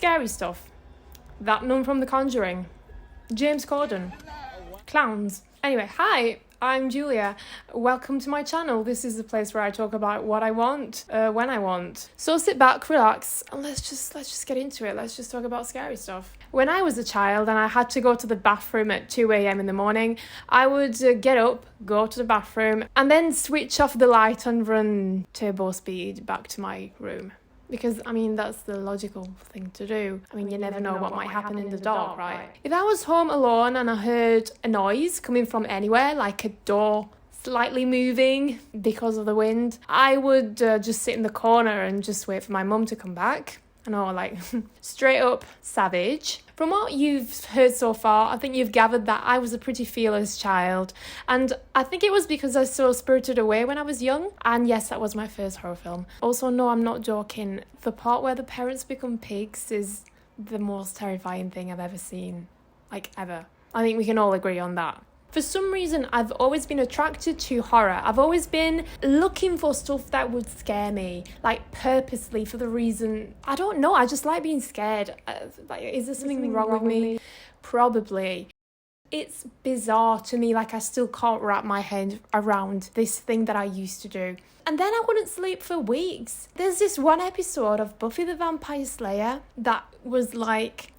Scary stuff. That nun from The Conjuring. James Corden. Clowns. Anyway, hi, I'm Giulia. Welcome to my channel. This is the place where I talk about what I want, when I want. So sit back, relax, and let's just get into it. Let's just talk about scary stuff. When I was a child and I had to go to the bathroom at 2 a.m. in the morning, I would get up, go to the bathroom, and then switch off the light and run turbo speed back to my room. Because, that's the logical thing to do. You never know what might happen in the dark, right? If I was home alone and I heard a noise coming from anywhere, like a door slightly moving because of the wind, I would just sit in the corner and just wait for my mum to come back. Straight up savage. From what you've heard so far, I think you've gathered that I was a pretty fearless child. And I think it was because I saw Spirited Away when I was young. And yes, that was my first horror film. Also, no, I'm not joking. The part where the parents become pigs is the most terrifying thing I've ever seen. Ever. I think we can all agree on that. For some reason, I've always been attracted to horror. I've always been looking for stuff that would scare me, purposely, for the reason, I don't know, I just like being scared. Is there something wrong with me? Probably. It's bizarre to me, I still can't wrap my head around this thing that I used to do. And then I wouldn't sleep for weeks. There's this one episode of Buffy the Vampire Slayer that was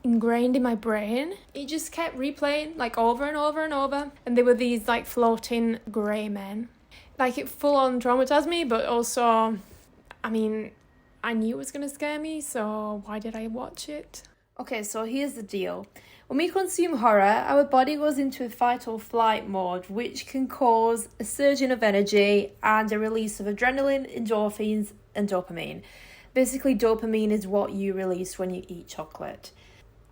ingrained in my brain. It just kept replaying over and over and over. And there were these floating grey men. It full on traumatized me, but also, I knew it was going to scare me, so why did I watch it? Okay, so here's the deal. When we consume horror, our body goes into a fight or flight mode, which can cause a surging of energy and a release of adrenaline, endorphins, and dopamine. Basically, dopamine is what you release when you eat chocolate.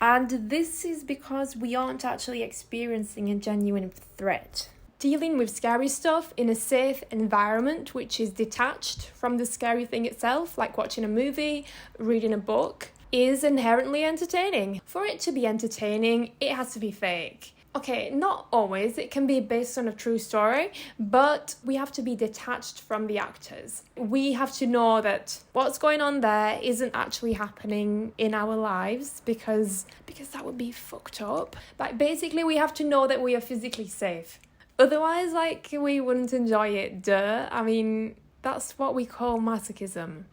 And this is because we aren't actually experiencing a genuine threat. Dealing with scary stuff in a safe environment, which is detached from the scary thing itself, like watching a movie, reading a book, is inherently entertaining. For it to be entertaining, it has to be fake. Okay, not always. It can be based on a true story, but we have to be detached from the actors. We have to know that what's going on there isn't actually happening in our lives because that would be fucked up. Basically, we have to know that we are physically safe. Otherwise, we wouldn't enjoy it, duh. That's what we call masochism,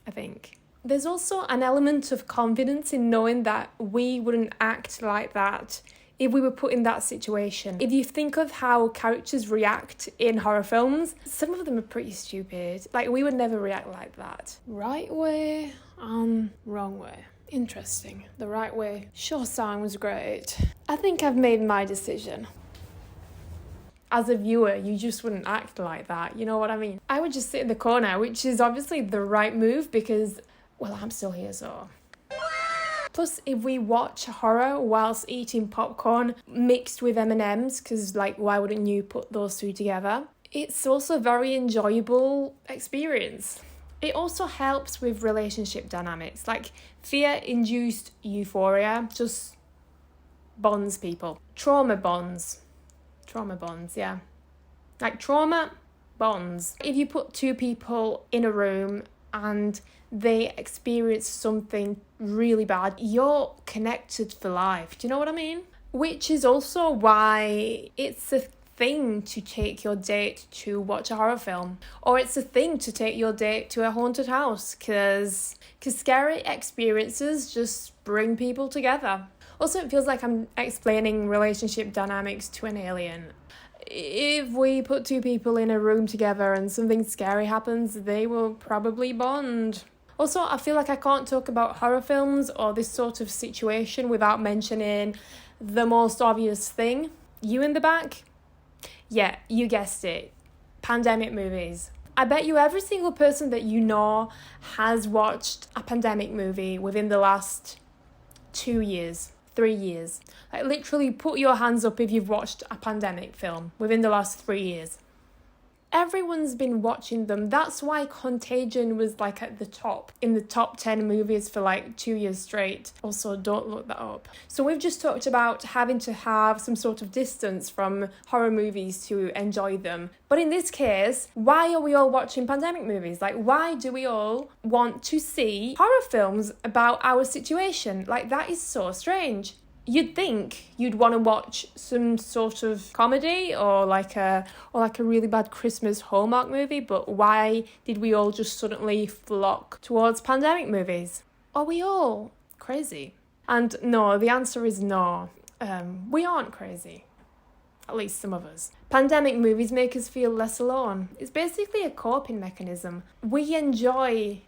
I think. There's also an element of confidence in knowing that we wouldn't act like that if we were put in that situation. If you think of how characters react in horror films, some of them are pretty stupid. We would never react like that. Right way and wrong way. Interesting. The right way sure sounds great. I think I've made my decision. As a viewer, you just wouldn't act like that, you know what I mean? I would just sit in the corner, which is obviously the right move because, well, I'm still here, so. Plus, if we watch horror whilst eating popcorn mixed with M&Ms, because, why wouldn't you put those two together? It's also a very enjoyable experience. It also helps with relationship dynamics. Fear-induced euphoria just bonds people. Trauma bonds, yeah. Trauma bonds. If you put two people in a room and they experience something really bad, you're connected for life. Do you know what I mean? Which is also why it's a thing to take your date to watch a horror film. Or it's a thing to take your date to a haunted house because scary experiences just bring people together. Also, it feels like I'm explaining relationship dynamics to an alien. If we put two people in a room together and something scary happens, they will probably bond. Also, I feel like I can't talk about horror films or this sort of situation without mentioning the most obvious thing. You in the back? Yeah, you guessed it. Pandemic movies. I bet you every single person that you know has watched a pandemic movie within the last 2 years. 3 years. Literally put your hands up if you've watched a pandemic film within the last 3 years. Everyone's been watching them. That's why Contagion was like at the top, in the top 10 movies for like 2 years straight. Also, don't look that up. So we've just talked about having to have some sort of distance from horror movies to enjoy them. But in this case, why are we all watching pandemic movies? Like, why do we all want to see horror films about our situation? Like, that is so strange. You'd think you'd want to watch some sort of comedy or like a really bad Christmas Hallmark movie, but why did we all just suddenly flock towards pandemic movies? Are we all crazy? And no, the answer is no. We aren't crazy. At least some of us. Pandemic movies make us feel less alone. It's basically a coping mechanism. We enjoy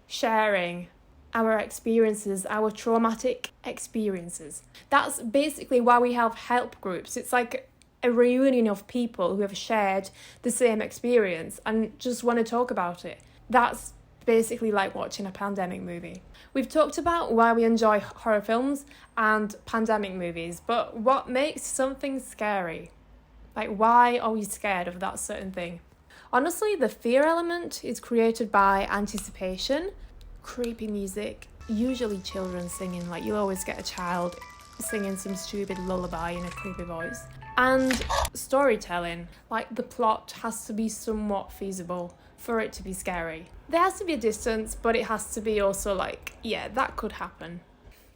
sharing our experiences, our traumatic experiences. That's basically why we have help groups. It's like a reunion of people who have shared the same experience and just want to talk about it. That's basically like watching a pandemic movie. We've talked about why we enjoy horror films and pandemic movies, but what makes something scary? Like, why are we scared of that certain thing? Honestly, the fear element is created by anticipation, creepy music, usually children singing, like you'll always get a child singing some stupid lullaby in a creepy voice, and storytelling, like the plot has to be somewhat feasible for it to be scary. There has to be a distance, but it has to be also like, yeah, that could happen.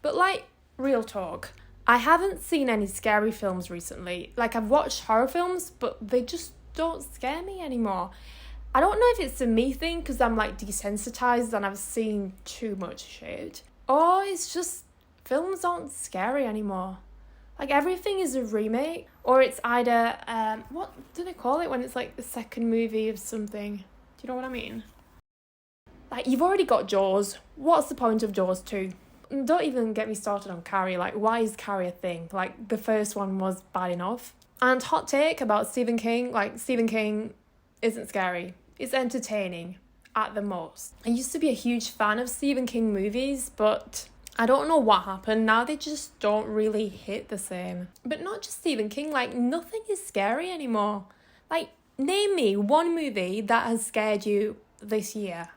But like, real talk, I haven't seen any scary films recently. Like, I've watched horror films, but they just don't scare me anymore. I don't know if it's a me thing because I'm like desensitized and I've seen too much shit, or it's just films aren't scary anymore. Like, everything is a remake, or it's either what do they call it when it's like the second movie of something? Do you know what I mean? Like, you've already got Jaws. What's the point of Jaws 2? Don't even get me started on Carrie. Like, why is Carrie a thing? Like, the first one was bad enough. And hot take about Stephen King, like, Stephen King isn't scary. It's entertaining at the most. I used to be a huge fan of Stephen King movies, but I don't know what happened. Now they just don't really hit the same. But not just Stephen King, like, nothing is scary anymore. Like, name me one movie that has scared you this year.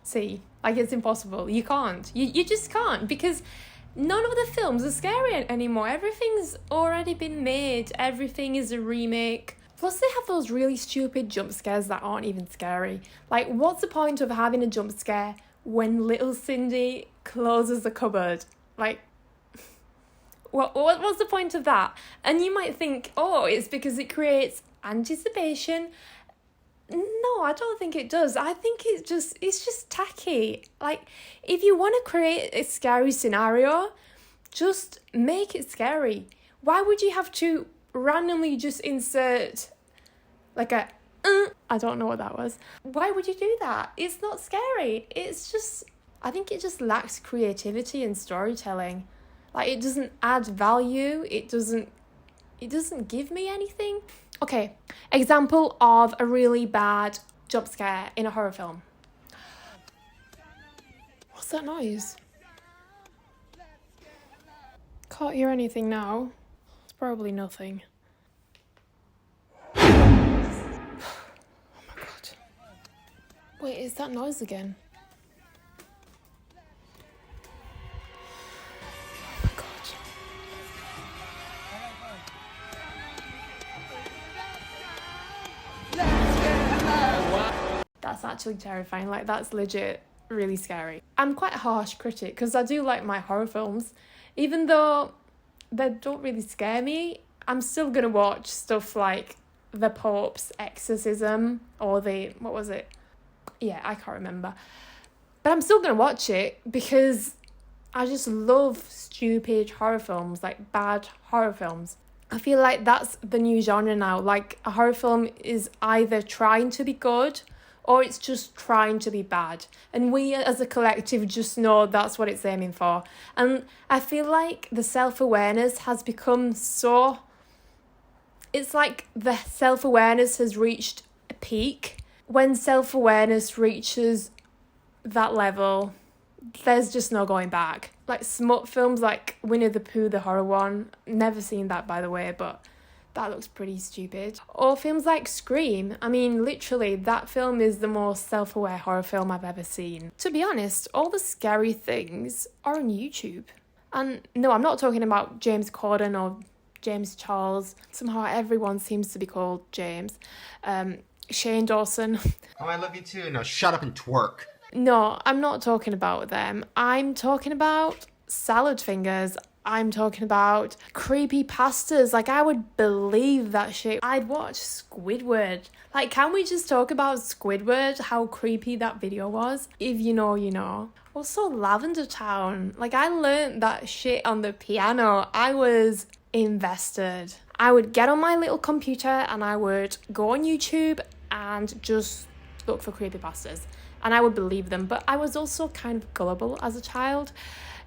See, like, it's impossible. You can't. You just can't, because none of the films are scary anymore. Everything's already been made. Everything is a remake. Plus, they have those really stupid jump scares that aren't even scary. Like, what's the point of having a jump scare when little Cindy closes the cupboard? Like, what's the point of that? And you might think, oh, it's because it creates anticipation. No, I don't think it does. I think it's just tacky. Like, if you want to create a scary scenario, just make it scary. Why would you have to randomly just insert like a I don't know what that was. Why would you do that? It's not scary. It's just, I think it just lacks creativity and storytelling. Like, it doesn't add value. It doesn't give me anything. Okay, example of a really bad jump scare in a horror film. What's that noise? Can't hear anything now. It's probably nothing. Oh my god. Wait, is that noise again? Oh my god. That's actually terrifying. Like, that's legit really scary. I'm quite a harsh critic because I do like my horror films. Even though they don't really scare me, I'm still going to watch stuff like The Pope's Exorcism or what was it? Yeah, I can't remember. But I'm still going to watch it because I just love stupid horror films, like bad horror films. I feel like that's the new genre now. Like, a horror film is either trying to be good or it's just trying to be bad. And we as a collective just know that's what it's aiming for. And I feel like the self-awareness has become so... It's like the self-awareness has reached a peak. When self-awareness reaches that level, there's just no going back. Like smut films like Winnie the Pooh, the horror one, never seen that by the way, but that looks pretty stupid. Or films like Scream. I mean, literally, that film is the most self-aware horror film I've ever seen. To be honest, all the scary things are on YouTube. And no, I'm not talking about James Corden or James Charles. Somehow everyone seems to be called James. Shane Dawson. Oh, I love you too. Now shut up and twerk. No, I'm not talking about them. I'm talking about salad fingers. I'm talking about creepy pastas. Like, I would believe that shit. I'd watch Squidward. Like, can we just talk about Squidward? How creepy that video was? If you know, you know. Also, Lavender Town. Like, I learned that shit on the piano. I was invested. I would get on my little computer and I would go on YouTube and just look for creepypastas. And I would believe them. But I was also kind of gullible as a child.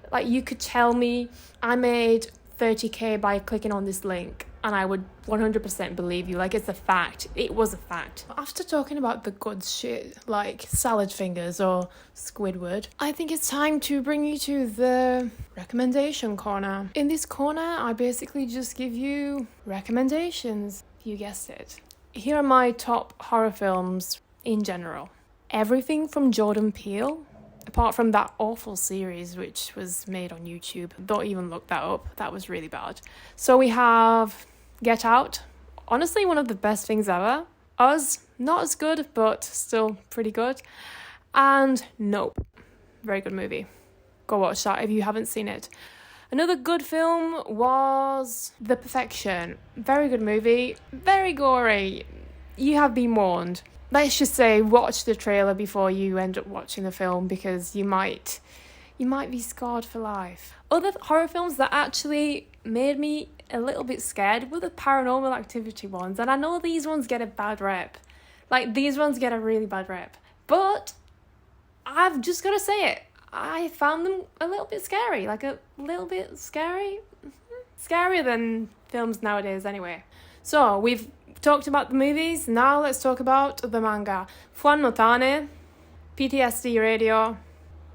Like, you could tell me I made 30k by clicking on this link and I would 100% believe you. Like, it's a fact. It was a fact. After talking about the good shit, like salad fingers or Squidward, I think it's time to bring you to the recommendation corner. In this corner, I basically just give you recommendations. You guessed it. Here are my top horror films in general. Everything from Jordan Peele. Apart from that awful series which was made on YouTube. Don't even look that up. That was really bad. So we have Get Out. Honestly, one of the best things ever. Us, not as good, but still pretty good. And Nope. Very good movie. Go watch that if you haven't seen it. Another good film was The Perfection. Very good movie. Very gory. You have been warned. Let's just say watch the trailer before you end up watching the film because you might be scarred for life. Other horror films that actually made me a little bit scared were the Paranormal Activity ones, and I know these ones get a bad rep. Like, these ones get a really bad rep. But I've just got to say it. I found them a little bit scary. Like, a little bit scary. Scarier than films nowadays anyway. So, we've talked about the movies, now let's talk about the manga. Fu no Tane, PTSD Radio,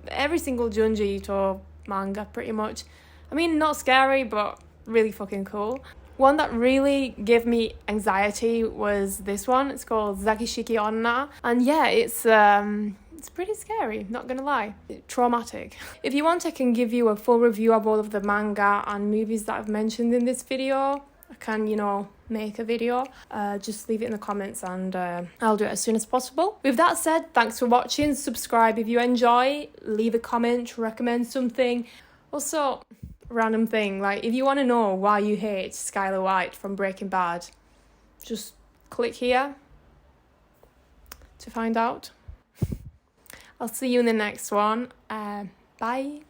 every single Junji Ito manga pretty much. I mean, not scary, but really fucking cool. One that really gave me anxiety was this one. It's called Zakishiki Onna. And yeah, it's pretty scary, not gonna lie. Traumatic. If you want, I can give you a full review of all of the manga and movies that I've mentioned in this video. I can, make a video. Just leave it in the comments and I'll do it as soon as possible. With that said, thanks for watching. Subscribe if you enjoy. Leave a comment, recommend something. Also, random thing, like if you want to know why you hate Skylar White from Breaking Bad, just click here to find out. I'll see you in the next one. Bye.